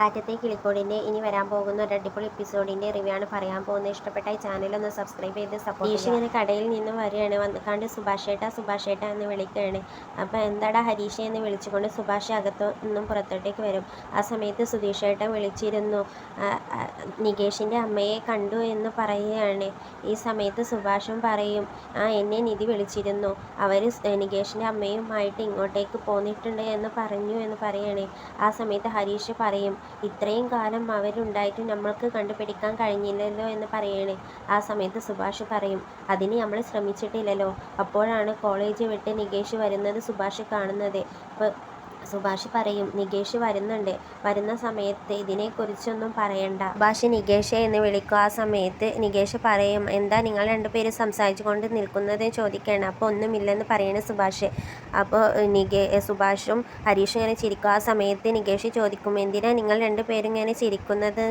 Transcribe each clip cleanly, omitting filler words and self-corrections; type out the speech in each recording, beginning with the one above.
കാറ്റത്തെ കിളിക്കൂടിൻ്റെ ഇനി വരാൻ പോകുന്ന ഒരു അടിപൊളി എപ്പിസോഡിൻ്റെ റിവ്യൂ ആണ് പറയാൻ പോകുന്നത്. ഇഷ്ടപ്പെട്ട ഈ ചാനൽ ഒന്ന് സബ്സ്ക്രൈബ് ചെയ്ത് സപ്പോർട്ട് ചെയ്യുക. ഇങ്ങനെ കടയിൽ നിന്നും വരികയാണ്, വന്നിക്കാണ്ട് സുഭാഷേട്ട എന്ന് വിളിക്കുകയാണ്. അപ്പോൾ എന്താടാ ഹരീഷ് എന്ന് വിളിച്ചുകൊണ്ട് സുഭാഷ് അകത്തു നിന്നും പുറത്തോട്ടേക്ക് വരും. ആ സമയത്ത് സുധീഷേട്ടൻ വിളിച്ചിരുന്നു, നികേഷിൻ്റെ അമ്മയെ കണ്ടു എന്ന് പറയുകയാണ്. ഈ സമയത്ത് സുഭാഷും പറയും, എന്നെ നിധി വിളിച്ചിരുന്നു, അവർ നികേഷിൻ്റെ അമ്മയുമായിട്ട് ഇങ്ങോട്ടേക്ക് പോന്നിട്ടുണ്ട് എന്ന് പറഞ്ഞു എന്ന് പറയുകയാണ്. ആ സമയത്ത് ഹരീഷ് പറയും, ഇത്രയും കാലം അവരുണ്ടായിട്ട് നമ്മൾക്ക് കണ്ടുപിടിക്കാൻ കഴിഞ്ഞില്ലല്ലോ എന്ന് പറയണേ. ആ സമയത്ത് സുഭാഷ് പറയും, അതിന് നമ്മൾ ശ്രമിച്ചിട്ടില്ലല്ലോ. അപ്പോഴാണ് കോളേജ് വിട്ട് നികേഷ് വരുന്നത് സുഭാഷ് കാണുന്നത്. അപ്പോൾ സുഭാഷ് പറയും, നികേഷ് വരുന്നുണ്ട്, വരുന്ന സമയത്ത് ഇതിനെക്കുറിച്ചൊന്നും പറയണ്ട, സുഭാഷ് നികേഷെ എന്ന് വിളിക്കും. ആ സമയത്ത് നികേഷ് പറയും, എന്താ നിങ്ങൾ രണ്ടുപേരും സംസാരിച്ചു കൊണ്ട് നിൽക്കുന്നത് ചോദിക്കുകയാണ്. അപ്പോൾ ഒന്നുമില്ലെന്ന് പറയണ സുഭാഷ്. അപ്പോൾ സുഭാഷും ഹരീഷും ഇങ്ങനെ ചിരിക്കും. ആ സമയത്ത് നികേഷ് ചോദിക്കും, എന്തിനാ നിങ്ങൾ രണ്ടുപേരും ഇങ്ങനെ ചിരിക്കുന്നത്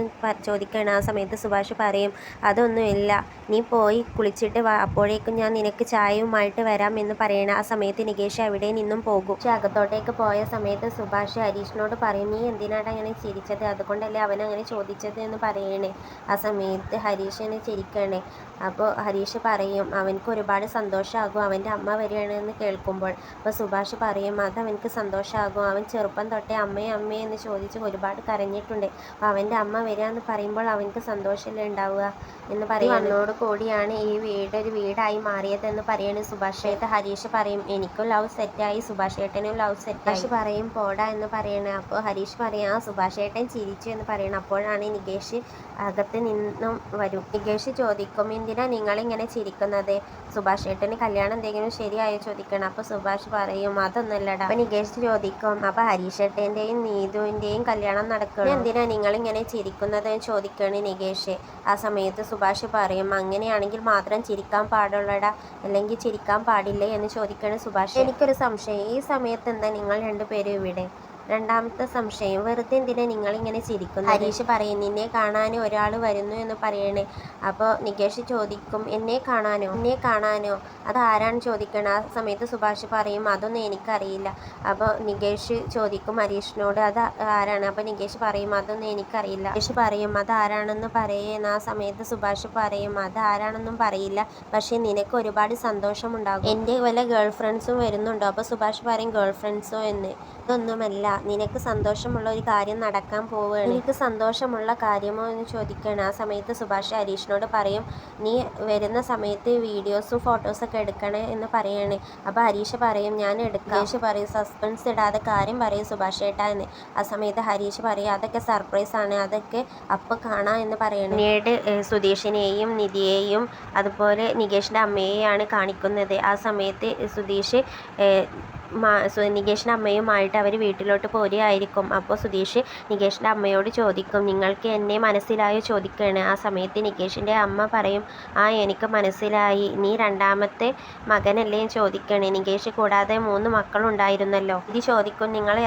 ചോദിക്കുകയാണ്. ആ സമയത്ത് സുഭാഷ് പറയും, അതൊന്നുമില്ല, നീ പോയി കുളിച്ചിട്ട് വാ, അപ്പോഴേക്കും ഞാൻ നിനക്ക് ചായയുമായിട്ട് വരാം എന്ന് പറയണം. ആ സമയത്ത് നികേഷ് അവിടെ നിന്നും പോകും. പക്ഷെ അകത്തോട്ടേക്ക് പോയ സമയത്ത് സുഭാഷ് ഹരീഷിനോട് പറയും, നീ എന്തിനാണ് അങ്ങനെ ചിരിച്ചത്, അതുകൊണ്ടല്ലേ അവൻ അങ്ങനെ ചോദിച്ചത് എന്ന് പറയണേ. ആ സമയത്ത് ഹരീഷ് ഇങ്ങനെ ചിരിക്കണേ. അപ്പോൾ ഹരീഷ് പറയും, അവനക്ക് ഒരുപാട് സന്തോഷമാകും അവൻ്റെ അമ്മ വരികയാണെന്ന് കേൾക്കുമ്പോൾ. അപ്പോൾ സുഭാഷ് പറയും, അത് അവനക്ക് സന്തോഷമാകും, അവൻ ചെറുപ്പം തൊട്ടേ അമ്മയെ അമ്മയെ എന്ന് ചോദിച്ച് ഒരുപാട് കരഞ്ഞിട്ടുണ്ട്. അപ്പോൾ അവൻ്റെ അമ്മ വരിക എന്ന് പറയുമ്പോൾ അവനക്ക് സന്തോഷമല്ലേ ഉണ്ടാവുക എന്ന് പറയുന്നതോട് കൂടിയാണ് ഈ വീട് ഒരു വീടായി മാറിയതെന്ന് പറയണ സുഭാഷ്. ഹരീഷ് പറയും, എനിക്കും ലവ് സെറ്റായി, സുഭാഷ് ഏട്ടനും ലവ് സെറ്റായി പറയും, പോടാ എന്ന് പറയണേ. അപ്പോൾ ഹരീഷ് പറയും, സുഭാഷ് ഏട്ടൻ ചിരിച്ചു എന്ന് പറയണം. അപ്പോഴാണ് നികേഷ് അകത്ത് നിന്നും വരും. നികേഷ് ചോദിക്കും, എന്തിനാ നിങ്ങളിങ്ങനെ ചിരിക്കുന്നത്, സുഭാഷ് ഏട്ടന് കല്യാണം എന്തെങ്കിലും ശരിയായോ ചോദിക്കണം. അപ്പോൾ സുഭാഷ് പറയും, അതൊന്നുമല്ലടാ. അപ്പോൾ നികേഷ് ചോദിക്കും, അപ്പോൾ ഹരീഷ് ഏട്ടൻ്റെയും നീതുവിൻ്റെയും കല്യാണം നടക്കണം, എന്തിനാ നിങ്ങളിങ്ങനെ ചിരിക്കുന്നത് ചോദിക്കുകയാണ് നികേഷ്. ആ സമയത്ത് സുഭാഷ് പറയും, അങ്ങനെയാണെങ്കിൽ മാത്രം ചിരിക്കാൻ പാടുള്ളടാ, അല്ലെങ്കിൽ ചിരിക്കാൻ പാടില്ലേ എന്ന് ചോദിക്കുകയാണ് സുഭാഷ്. എനിക്കൊരു സംശയം, ഈ സമയത്ത് എന്താ നിങ്ങൾ രണ്ടുപേരും ഇവിടെ? രണ്ടാമത്തെ സംശയം, വെറുതെ എന്തിനാ നിങ്ങളിങ്ങനെ ചിരിക്കുന്നു? ഹരീഷ് പറയും, നിന്നെ കാണാൻ ഒരാൾ വരുന്നു എന്ന് പറയണേ. അപ്പോൾ നികേഷ് ചോദിക്കും, എന്നെ കാണാനോ അത് ആരാണ് ചോദിക്കണം. ആ സമയത്ത് സുഭാഷ് പറയും, അതൊന്നും എനിക്കറിയില്ല. അപ്പോൾ നികേഷ് ചോദിക്കും ഹരീഷിനോട്, അത് ആരാണ്? അപ്പോൾ നികേഷ് പറയും, അതൊന്നും എനിക്കറിയില്ല. നികേഷ് പറയും, അത് ആരാണെന്ന് പറയുന്ന. ആ സമയത്ത് സുഭാഷ് പറയും, അത് ആരാണെന്നും പറയില്ല, പക്ഷേ നിനക്ക് ഒരുപാട് സന്തോഷമുണ്ടാകും. എൻ്റെ വല്ല ഗേൾ ഫ്രണ്ട്സും വരുന്നുണ്ടോ? അപ്പോൾ സുഭാഷ് പറയും, ഗേൾ ഫ്രണ്ട്സോ എന്ന്. ഇതൊന്നുമല്ല, നിനക്ക് സന്തോഷമുള്ള ഒരു കാര്യം നടക്കാൻ പോവുകയാണ്. നിനക്ക് സന്തോഷമുള്ള കാര്യമോ എന്ന് ചോദിക്കുകയാണ്. ആ സമയത്ത് സുഭാഷ് ഹരീഷിനോട് പറയും, നീ വരുന്ന സമയത്ത് വീഡിയോസും ഫോട്ടോസൊക്കെ എടുക്കണേ എന്ന് പറയാണ്. അപ്പോൾ ഹരീഷ് പറയും, ഞാൻ എടുക്കാം. ഹരീഷ് പറയും, സസ്പെൻസ് ഇടാതെ കാര്യം പറയും സുഭാഷ് ഏട്ടാ എന്ന്. ആ സമയത്ത് ഹരീഷ് പറയും, അതൊക്കെ സർപ്രൈസ് ആണ്, അതൊക്കെ അപ്പോൾ കാണാം എന്ന് പറയണം. പിന്നീട് സുധീഷിനെയും നിധിയെയും അതുപോലെ നികേഷിൻ്റെ അമ്മയെയാണ് കാണിക്കുന്നത്. ആ സമയത്ത് സുധീഷ് നികേഷിൻ്റെ അമ്മയുമായിട്ട് അവർ വീട്ടിലോട്ട് പോരുകയായിരിക്കും. അപ്പോൾ സുധീഷ് നികേഷിൻ്റെ അമ്മയോട് ചോദിക്കും, നിങ്ങൾക്ക് എന്നെ മനസ്സിലായോ ചോദിക്കുകയാണ്. ആ സമയത്ത് നികേഷിൻ്റെ അമ്മ പറയും, എനിക്ക് മനസ്സിലായി, നീ രണ്ടാമത്തെ മകനല്ലേ ചോദിക്കുകയാണ്. നികേഷ് കൂടാതെ 3 മക്കളുണ്ടായിരുന്നല്ലോ. ഇത് ചോദിക്കും, നിങ്ങൾ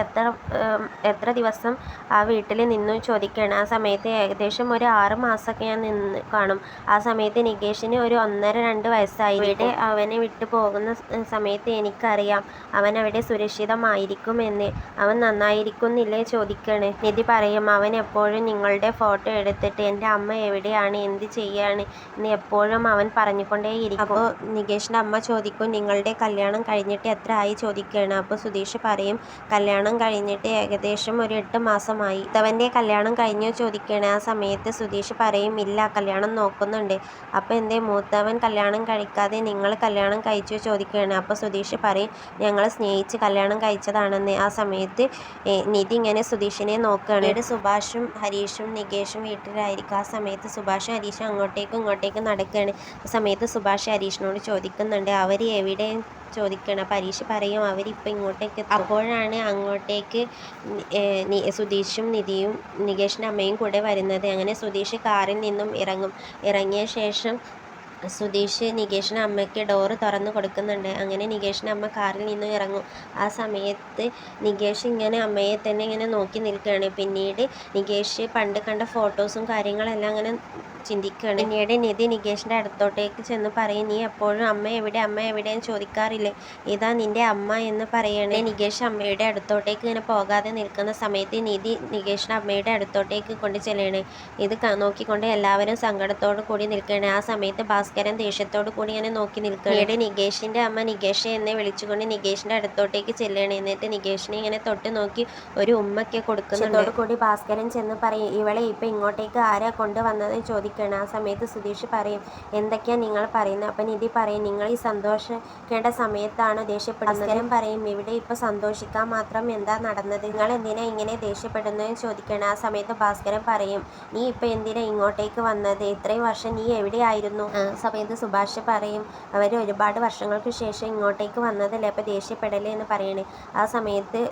എത്ര ദിവസം ആ വീട്ടിൽ നിന്നു ചോദിക്കുകയാണ്. ആ സമയത്ത് ഏകദേശം ഒരു 6 മാസമൊക്കെ ഞാൻ നിന്ന് കാണും. ആ സമയത്ത് നികേഷിന് ഒരു 1.5-2 വയസ്സായി. ഇവിടെ അവനെ വിട്ടു പോകുന്ന സമയത്ത് എനിക്കറിയാം അവൻ അവിടെ സുരക്ഷിതമായിരിക്കുമെന്ന്. അവൻ നന്നായിരിക്കുന്നില്ലേ ചോദിക്കണ്. നിധി പറയും, അവൻ എപ്പോഴും നിങ്ങളുടെ ഫോട്ടോ എടുത്തിട്ട് എൻ്റെ അമ്മ എവിടെയാണ്, എന്ത് ചെയ്യാണ് എന്ന് എപ്പോഴും അവൻ പറഞ്ഞുകൊണ്ടേയിരിക്കും. അപ്പോൾ നികേഷിൻ്റെ അമ്മ ചോദിക്കും, നിങ്ങളുടെ കല്യാണം കഴിഞ്ഞിട്ട് എത്ര ആയി ചോദിക്കുകയാണ്. അപ്പോൾ സുധീഷ് പറയും, കല്യാണം കഴിഞ്ഞിട്ട് ഏകദേശം ഒരു 8 മാസമായി. അവൻ്റെ കല്യാണം കഴിഞ്ഞോ ചോദിക്കുകയാണ്. ആ സമയത്ത് സുധീഷ് പറയും, ഇല്ല, കല്യാണം നോക്കുന്നുണ്ട്. അപ്പോൾ എന്തേ മൂത്തവൻ കല്യാണം കഴിക്കാതെ നിങ്ങൾ കല്യാണം കഴിച്ചോ ചോദിക്കുകയാണ്. അപ്പോൾ സുധീഷ് പറയും, ഞങ്ങൾ സ്നേഹിച്ച് കല്യാണം കഴിച്ചതാണെന്ന്. ആ സമയത്ത് നിധി ഇങ്ങനെ സുധീഷിനെ നോക്കുകയാണ്. പിന്നീട് സുഭാഷും ഹരീഷും നികേഷും വീട്ടിലായിരിക്കും. ആ സമയത്ത് സുഭാഷും ഹരീഷും അങ്ങോട്ടേക്കും ഇങ്ങോട്ടേക്കും നടക്കുകയാണ്. ആ സമയത്ത് സുഭാഷ് ഹരീഷിനോട് ചോദിക്കുന്നുണ്ട്, അവർ എവിടെ ചോദിക്കണം. അപ്പോൾ ഹരീഷ് പറയും, അവരിപ്പോൾ ഇങ്ങോട്ടേക്ക് എത്തും. അപ്പോഴാണ് അങ്ങോട്ടേക്ക് സുധീഷും നിധിയും നികേഷിൻ്റെ അമ്മയും കൂടെ വരുന്നത്. അങ്ങനെ സുധീഷ് കാറിൽ നിന്നും ഇറങ്ങിയ ശേഷം സുധീഷ് നികേഷിന് അമ്മയ്ക്ക് ഡോറ് തുറന്ന് കൊടുക്കുന്നുണ്ട്. അങ്ങനെ നികേഷിൻ്റെ അമ്മ കാറിൽ നിന്നും ഇറങ്ങും. ആ സമയത്ത് നികേഷ് ഇങ്ങനെ അമ്മയെ തന്നെ ഇങ്ങനെ നോക്കി നിൽക്കുകയാണ്. പിന്നീട് നികേഷ് പണ്ട് കണ്ട ഫോട്ടോസും കാര്യങ്ങളെല്ലാം അങ്ങനെ ചിന്തിക്കുകയാണ്. പിന്നീട് നിധി നികേഷിൻ്റെ അടുത്തോട്ടേക്ക് ചെന്ന് പറയും, നീ എപ്പോഴും അമ്മ എവിടെ അമ്മ എവിടെയെന്ന് ചോദിക്കാറില്ലേ, ഇതാ നിൻ്റെ അമ്മ എന്ന് പറയണേ. നികേഷ് അമ്മയുടെ അടുത്തോട്ടേക്ക് ഇങ്ങനെ പോകാതെ നിൽക്കുന്ന സമയത്ത് നിധി നികേഷിൻ്റെ അമ്മയുടെ അടുത്തോട്ടേക്ക് കൊണ്ട് ചെല്ലുകയാണ്. ഇത് നോക്കിക്കൊണ്ട് എല്ലാവരും സങ്കടത്തോടു കൂടി നിൽക്കുകയാണ്. ആ സമയത്ത് ഭാസ്കരൻ ദേഷ്യത്തോടു കൂടി ഇങ്ങനെ നോക്കി നിൽക്കുകയാണ്. പിന്നീട് നികേഷിൻ്റെ അമ്മ നികേഷെ എന്ന് വിളിച്ചുകൊണ്ട് നികേഷിൻ്റെ അടുത്തോട്ടേക്ക് ചെല്ലുകയാണ്. എന്നിട്ട് നികേഷിനെ ഇങ്ങനെ തൊട്ട് നോക്കി ഒരു ഉമ്മയ്ക്ക് കൊടുക്കുന്നതോടു കൂടി ഭാസ്കരൻ ചെന്ന് പറയും, ഇവളെ ഇപ്പം ഇങ്ങോട്ടേക്ക് ആരാ കൊണ്ടുവന്നത് ചോദിക്കുകയാണ്. ആ സമയത്ത് സുധീഷ് പറയും, എന്തൊക്കെയാ നിങ്ങൾ പറയുന്നത്? അപ്പം നിധി പറയും, നിങ്ങൾ ഈ സന്തോഷിക്കേണ്ട സമയത്താണ് ദേഷ്യപ്പെടുന്നത്. ഭാസ്കരൻ പറയും, ഇവിടെ ഇപ്പം സന്തോഷിക്കാൻ മാത്രം എന്താ നടന്നത്, നിങ്ങൾ എന്തിനാ ഇങ്ങനെ ദേഷ്യപ്പെടുന്നതെന്ന് ചോദിക്കുകയാണ്. ആ സമയത്ത് ഭാസ്കരൻ പറയും, നീ ഇപ്പം എന്തിനാ ഇങ്ങോട്ടേക്ക് വന്നത്, ഇത്രയും വർഷം നീ എവിടെയായിരുന്നു? ആ സമയത്ത് സുഭാഷ് പറയും, അവർ ഒരുപാട് വർഷങ്ങൾക്ക് ശേഷം ഇങ്ങോട്ടേക്ക് വന്നതല്ലേ, അപ്പം ദേഷ്യപ്പെടലേ എന്ന് പറയണേ. ആ സമയത്ത്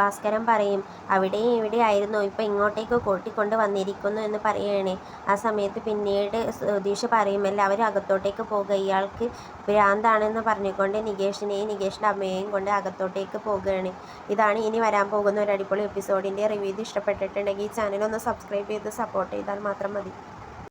ഭാസ്കരൻ പറയും, അവിടെയും ഇവിടെ ആയിരുന്നു, ഇപ്പം ഇങ്ങോട്ടേക്ക് കൂട്ടിക്കൊണ്ട് വന്നിരിക്കുന്നു എന്ന് പറയുകയാണ്. ആ സമയത്ത് പിന്നീട് സുധീഷ് പറയും, എല്ലാവരും അകത്തോട്ടേക്ക് പോകുക, ഇയാൾക്ക് ഭ്രാന്താണെന്ന് പറഞ്ഞുകൊണ്ട് നികേഷിനെയും നികേഷിൻ്റെ അമ്മയെയും കൊണ്ട് അകത്തോട്ടേക്ക് പോകുകയാണ്. ഇതാണ് ഇനി വരാൻ പോകുന്ന ഒരു അടിപൊളി എപ്പിസോഡിൻ്റെ റിവ്യൂ. ഇത് ഇഷ്ടപ്പെട്ടിട്ടുണ്ടെങ്കിൽ ഈ ചാനൽ ഒന്ന് സബ്സ്ക്രൈബ് ചെയ്ത് സപ്പോർട്ട് ചെയ്താൽ മാത്രം മതി.